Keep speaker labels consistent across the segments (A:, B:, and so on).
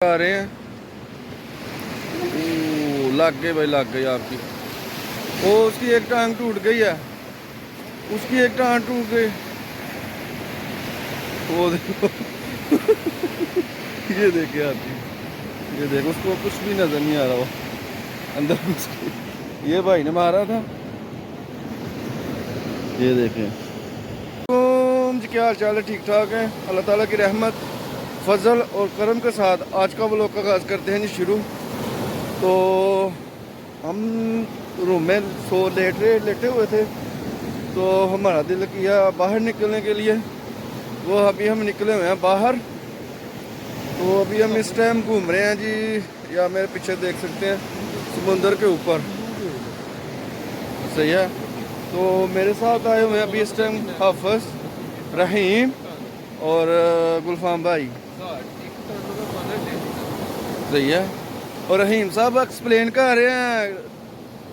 A: आ रहे हैं। लग गए भाई, लग गई आपकी। वो उसकी एक टांग टूट गई है, उसकी एक टांग टूट गई। वो देखो ये देखे आपकी, ये देखो उसको कुछ भी नजर नहीं आ रहा, वो अंदर घुस गई। ये भाई ने मारा था, ये देखें। तो क्या हाल चाल है? ठीक ठाक है, अल्लाह ताला की रहमत फजल और करम के साथ आज का व्लॉग का आगाज़ करते हैं जी शुरू। तो हम रूम में लेटे हुए थे, तो हमारा दिल किया बाहर निकलने के लिए। वो अभी हम निकले हुए हैं बाहर। तो अभी हम इस टाइम घूम रहे हैं जी, या मेरे पीछे देख सकते हैं समुंदर के ऊपर, सही है। तो मेरे साथ आए हुए हैं अभी इस टाइम हाफिज, रहीम और गुलफाम भाई, सही है। और रहीम साहब एक्सप्लेन कर रहे हैं,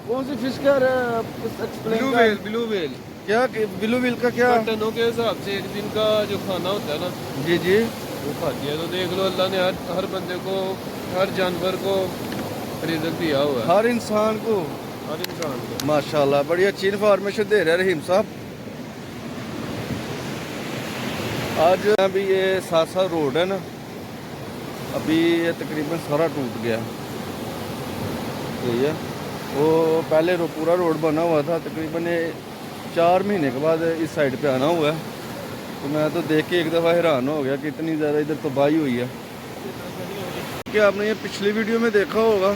A: कौन सी फिश कर रहे हैं आप? Explain
B: blue whale, blue whale
A: क्या, ब्लू व्हेल का क्या?
B: टनों के हिसाब से एक दिन का जो खाना होता है ना,
A: जी जी,
B: वो खाती है। तो देख लो, अल्लाह ने हर बंदे को, हर जानवर को रिज़्क दिया हुआ है,
A: हर इंसान को।
B: हर इंसान को।
A: माशाल्लाह, बड़ी अच्छी इन्फॉर्मेशन दे रहे हैं रहीम साहब। आज अभी ये सासा रोड है ना, अभी ये तकरीबन सारा टूट गया, सही है। वो पहले पूरा रोड बना हुआ था, तकरीबन 4 महीने के बाद इस साइड पे आना हुआ है। तो मैं तो देख के एक दफ़ा हैरान हो गया कि इतनी ज़्यादा इधर तबाही हुई है। कि आपने ये पिछली वीडियो में देखा होगा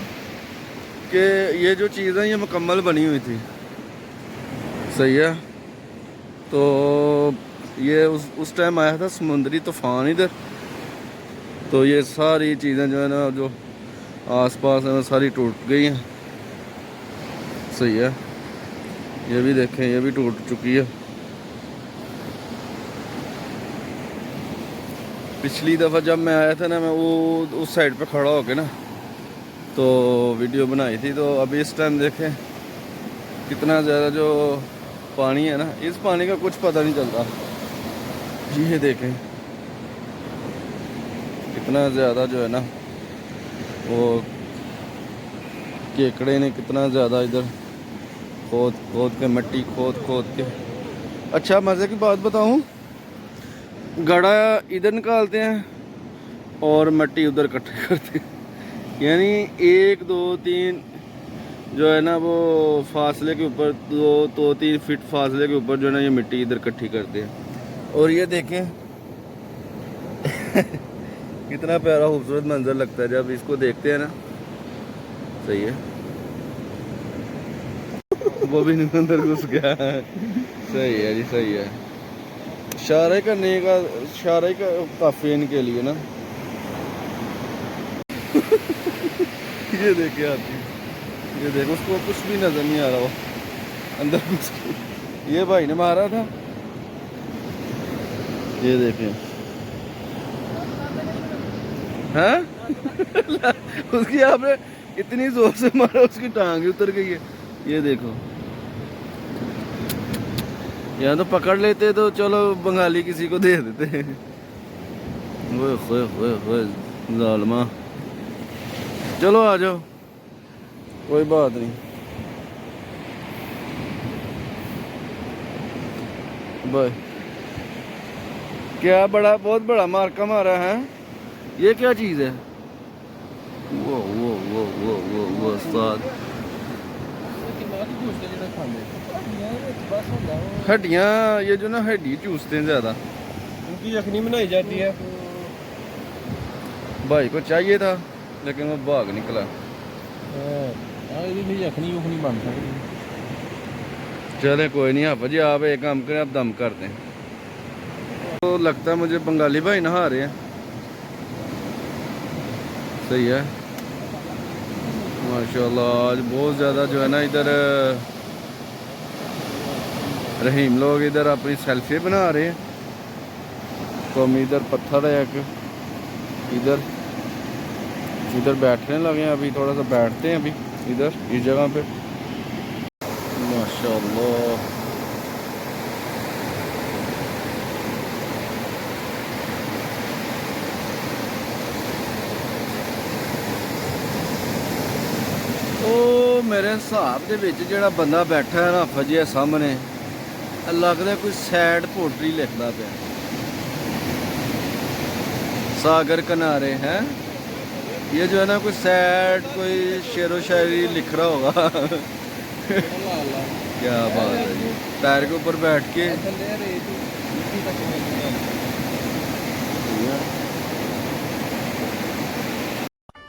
A: कि ये जो चीज़ है ये मुकम्मल बनी हुई थी, सही है। तो ये उस टाइम आया था समुद्री तूफ़ान इधर, तो ये सारी चीज़ें जो है ना, जो आसपास है सारी टूट गई हैं, सही है। ये भी देखें, ये भी टूट चुकी है। पिछली दफ़ा जब मैं आया था ना, मैं वो उस साइड पे खड़ा होके ना तो वीडियो बनाई थी। तो अभी इस टाइम देखें कितना ज़्यादा जो पानी है ना, इस पानी का कुछ पता नहीं चलता जी। ये देखें कितना ज़्यादा जो है ना, वो केकड़े ने कितना ज़्यादा इधर खोद के, मिट्टी खोद के। अच्छा, मज़े की बात बताऊं, गड़ा इधर निकालते हैं और मिट्टी उधर इकट्ठे करते हैं। यानी 1 2 3 जो है ना, वो फासले के ऊपर 2 3 फीट फासले के ऊपर जो है ना, ये मिट्टी इधर इकट्ठी करते हैं। और ये देखें कितना प्यारा खूबसूरत मंजर लगता है जब इसको देखते हैं ना, सही है। वो भी अंदर घुस गया सही है जी, सही है। इशारे करने का, इशारे का काफ़ी इनके लिए ना ये देखे आती, ये देखो उसको कुछ भी नजर नहीं आ रहा, वो अंदर घुस गई। ये भाई ने मारा था, ये देखें हैं उसकी आपने इतनी जोर से मारा, उसकी टांग ही उतर गई है। ये देखो, यहाँ तो पकड़ लेते तो चलो बंगाली किसी को दे देते। ओए जालमा, चलो आ जाओ, कोई बात नहीं। भाई क्या बहुत बड़ा मार्का मारा है। ये क्या चीज़ है? वो उस्ताद, हड्डियाँ, ये जो ना हड्डी चूसते हैं ज़्यादा,
B: उनकी यखनी बनाई जाती है।
A: भाई को चाहिए था लेकिन वो भाग निकला।
B: यखनी उखनी बन सकती।
A: चले कोई नहीं, आप जी आप एक काम करें, आप दम कर दें। तो लगता है मुझे बंगाली भाई नहा रहे हैं, सही है। माशाल्लाह आज बहुत ज़्यादा जो है ना इधर रहीम लोग इधर अपनी सेल्फी बना रहे हैं। तो हम इधर पत्थर है एक, इधर बैठने लगे हैं। अभी थोड़ा सा बैठते हैं अभी इधर इस जगह पे। माशाल्लाह, ਮੇਰੇ ਹਿਸਾਬ ਦੇ ਵਿੱਚ ਜਿਹੜਾ ਬੰਦਾ ਬੈਠਾ ਹੈ ਨਾ ਫਜੇ ਸਾਹਮਣੇ लगता कोई सैड पोट्री लिखता पे सागर किनारे हैं ये जो है ना कोई सैड कोई शेरो शायरी लिख रहा होगा क्या बात है जी पैर के ऊपर बैठ के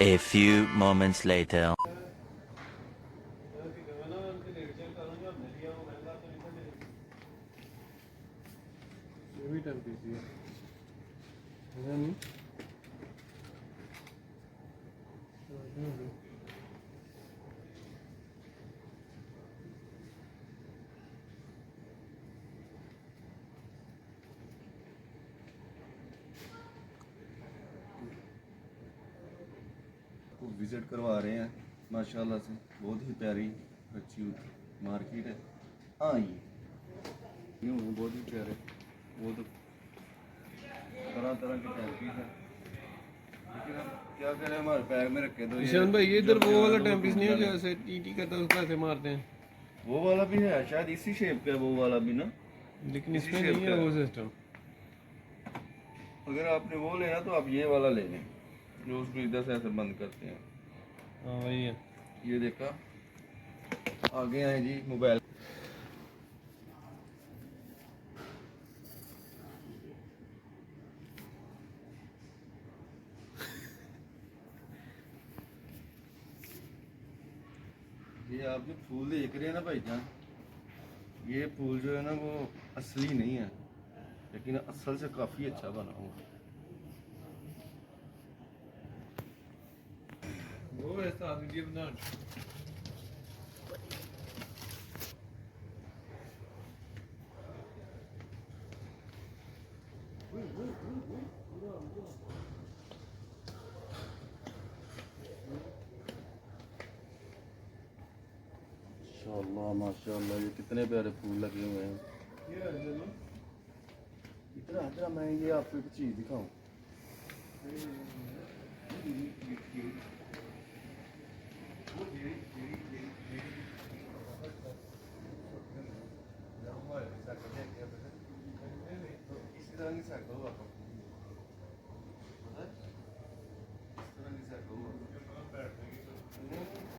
C: A few moments later.
B: ये भी टाइम पीस है नहीं
A: को विजिट करवा रहे हैं माशाल्लाह से बहुत ही प्यारी अच्छी मार्केट है। हाँ ये यूँ बहुत ही प्यारे वो तो तरह तरह के टाइम है लेकिन अब क्या करें हमारे पैर में रखे दो।
B: ईशान भाई ये इधर वो वाला टाइम पीस नहीं है जो ऐसे टी करता है उसको ऐसे मारते हैं
A: वो वाला भी है शायद इसी शेप का है वो वाला भी ना
B: लेकिन इसमें नहीं है वो सिस्टम।
A: अगर आपने वो लेना तो आप ये वाला ले लें जो उसको इधर से ऐसे बंद करते हैं।
B: हाँ वही है
A: ये देखा आगे आए जी मोबाइल ये आप जो फूल देख रहे हैं ना भाईजान ये फूल जो है ना वो असली नहीं है लेकिन असल से काफ़ी अच्छा बना हुआ।
B: वो ऐसा वीडियो बना
A: माशाल्लाह माशाल्लाह ये कितने प्यारे फूल लगे हुए हैं। इतना इतना मैं ये आपको एक चीज़ दिखाऊं इसी तरह नहीं सकता